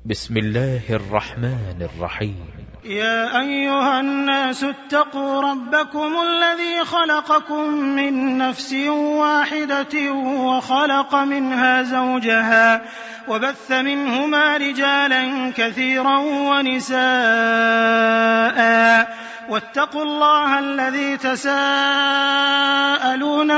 بسم الله الرحمن الرحيم. يا أيها الناس اتقوا ربكم الذي خلقكم من نفس واحدة وخلق منها زوجها وبث منهما رجالا كثيرا ونساء واتقوا الله الذي تساءلون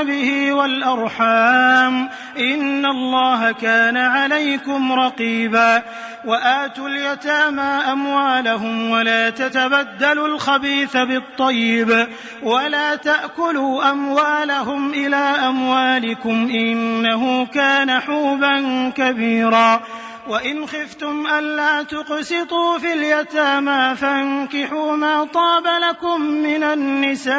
به والأرحام إن الله كان عليكم رقيبا وآتوا اليتامى أموالهم ولا تتبدلوا الخبيث بالطيب ولا تأكلوا أموالهم إلى أموالكم إنه كان حوبا كبيرا وإن خفتم ألا تقسطوا في اليتامى فانكحوا ما طاب لكم من النساء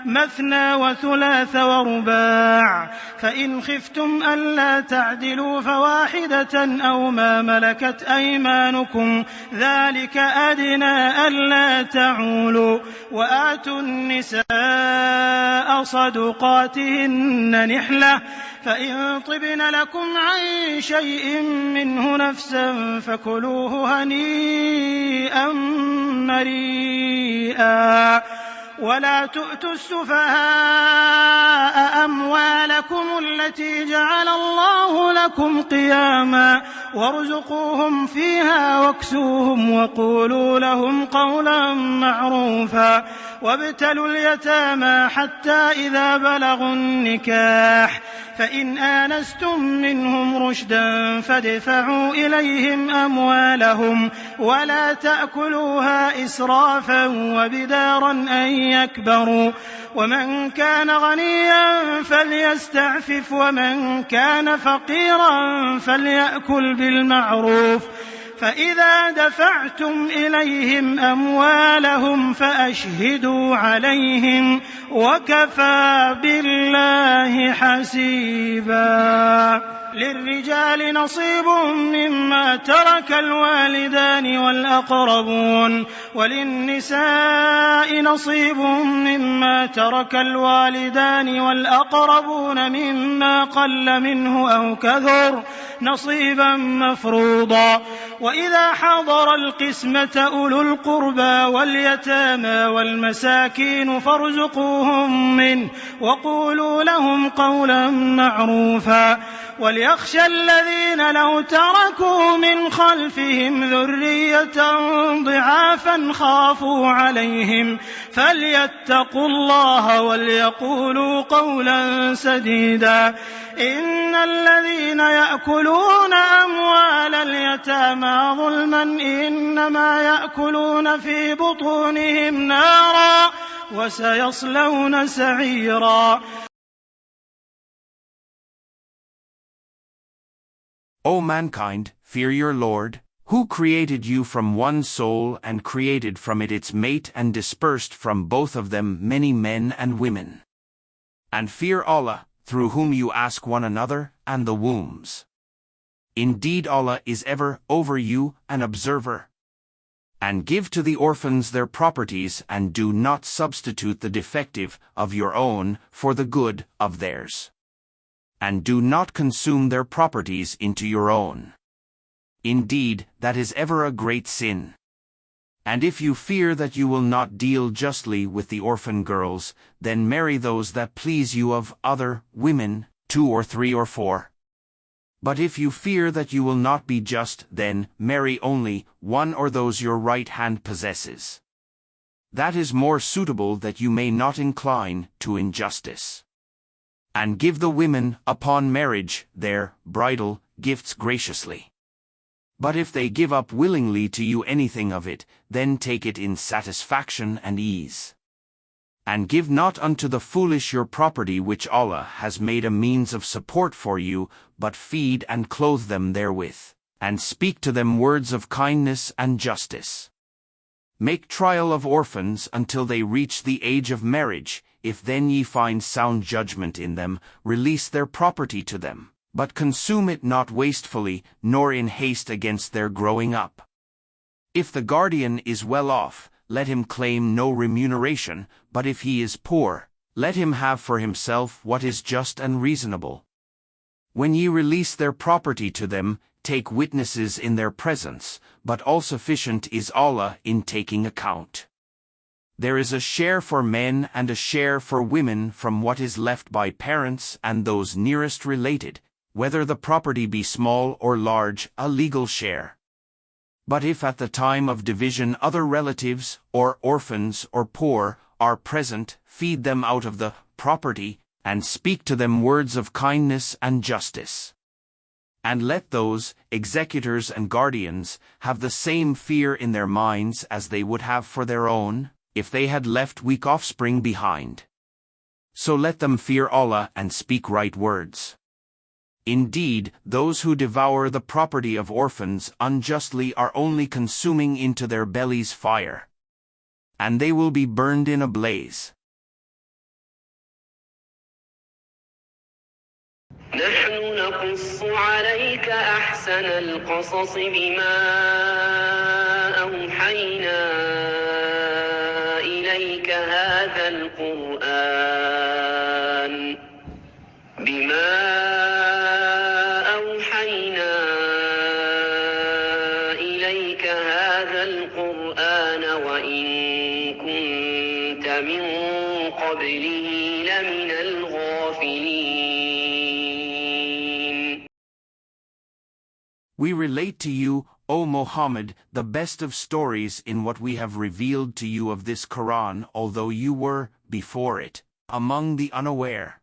مثنى وثلاث ورباع فإن خفتم ألا تعدلوا فواحدة أو ما ملكت أيمانكم ذلك أدنى ألا تعولوا وآتوا النساء صدقاتهن نحلة فإن طبن لكم عن شيء منه نفسا فكلوه هنيئا مريئا ولا تؤتوا السفهاء أموالكم التي جعل الله لكم قياما وارزقوهم فيها واكسوهم وقولوا لهم قولا معروفا وابتلوا اليتامى حتى إذا بلغوا النكاح فإن آنستم منهم رشدا فادفعوا إليهم أموالهم ولا تأكلوها إسرافا وبدارا أن يكبروا ومن كان غنيا فليستعفف ومن كان فقيرا فليأكل بالمعروف فإذا دفعتم إليهم أموالهم فأشهدوا عليهم وكفى بالله حسيبا للرجال نصيب مما ترك الوالدان والأقربون وللنساء نصيب مما ترك الوالدان والأقربون مما قل منه أو كثر نصيبا مفروضا وإذا حضر القسمة أولو القربى واليتامى والمساكين فارزقوهم منه وقولوا لهم قولا معروفا وليخشى الذين لو تركوا من خلفهم ذرية ضعافا خافوا عليهم فليتقوا الله وليقولوا قولا سديدا إن الذين يأكلون أموال اليتامى ظلما إنما يأكلون في بطونهم نارا وسيصلون سعيرا. O mankind, fear your Lord, who created you from one soul and created from it its mate and dispersed from both of them many men and women. And fear Allah, through whom you ask one another, and the wombs. Indeed Allah is ever over you an observer. And give to the orphans their properties and do not substitute the defective of your own for the good of theirs. And do not consume their properties into your own. Indeed, that is ever a great sin. And if you fear that you will not deal justly with the orphan girls, then marry those that please you of other women, 2 or 3 or 4. But if you fear that you will not be just, then marry only one or those your right hand possesses. That is more suitable that you may not incline to injustice. And give the women, upon marriage, their bridal gifts graciously. But if they give up willingly to you anything of it, then take it in satisfaction and ease. And give not unto the foolish your property which Allah has made a means of support for you, but feed and clothe them therewith, and speak to them words of kindness and justice. Make trial of orphans until they reach the age of marriage. If then ye find sound judgment in them, release their property to them, but consume it not wastefully, nor in haste against their growing up. If the guardian is well off, let him claim no remuneration, but if he is poor, let him have for himself what is just and reasonable. When ye release their property to them, take witnesses in their presence, but all sufficient is Allah in taking account. There is a share for men and a share for women from what is left by parents and those nearest related, whether the property be small or large, a legal share. But if at the time of division other relatives, or orphans or poor, are present, feed them out of the property, and speak to them words of kindness and justice. And let those, executors and guardians, have the same fear in their minds as they would have for their own, if they had left weak offspring behind. So let them fear Allah and speak right words. Indeed, those who devour the property of orphans unjustly are only consuming into their bellies fire, and they will be burned in a blaze. نحن نقص عليك أحسن القصص بما أوحينا إليك هذا القرآن وإن كنت من قبله لمن الغافلين. We relate to you, O Muhammad, the best of stories in what we have revealed to you of this Quran, although you were, before it, among the unaware.